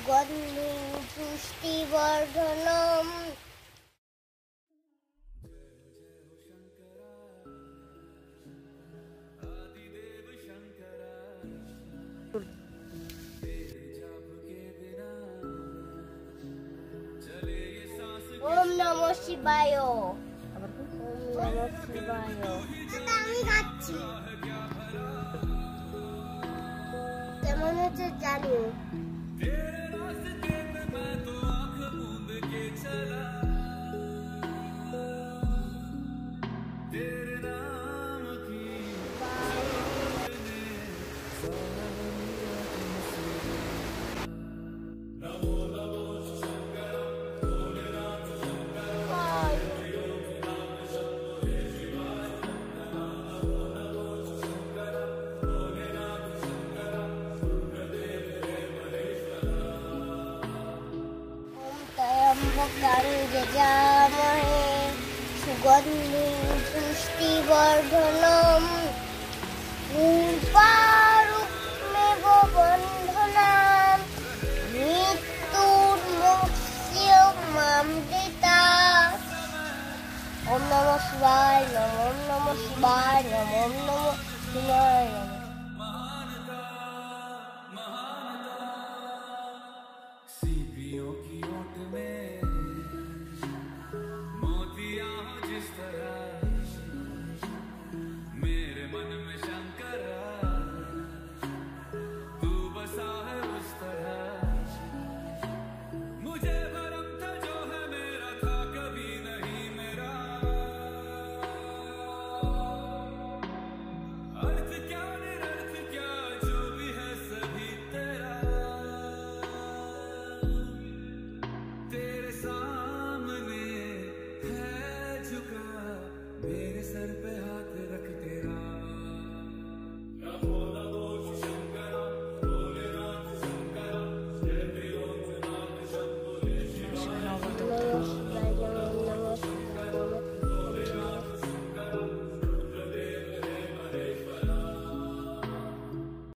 সুগন্ধিং পুষ্টিবর্ধনম। ওম নমঃ শিবায়। ওম নমঃ শিবায়। আমি গাচ্ছি, কেমন হচ্ছে জানি। যজামহে সুগন্ধিং পুষ্টিবর্ধনম। উর্বারুকমেব বন্ধনাম মৃত্যুর্মুক্ষয়মামৃতাৎ। ওম নমঃ শিবায় নমঃ, ওম নমঃ শিবায় নমঃ, ওম নমঃ শিবায় নমঃ।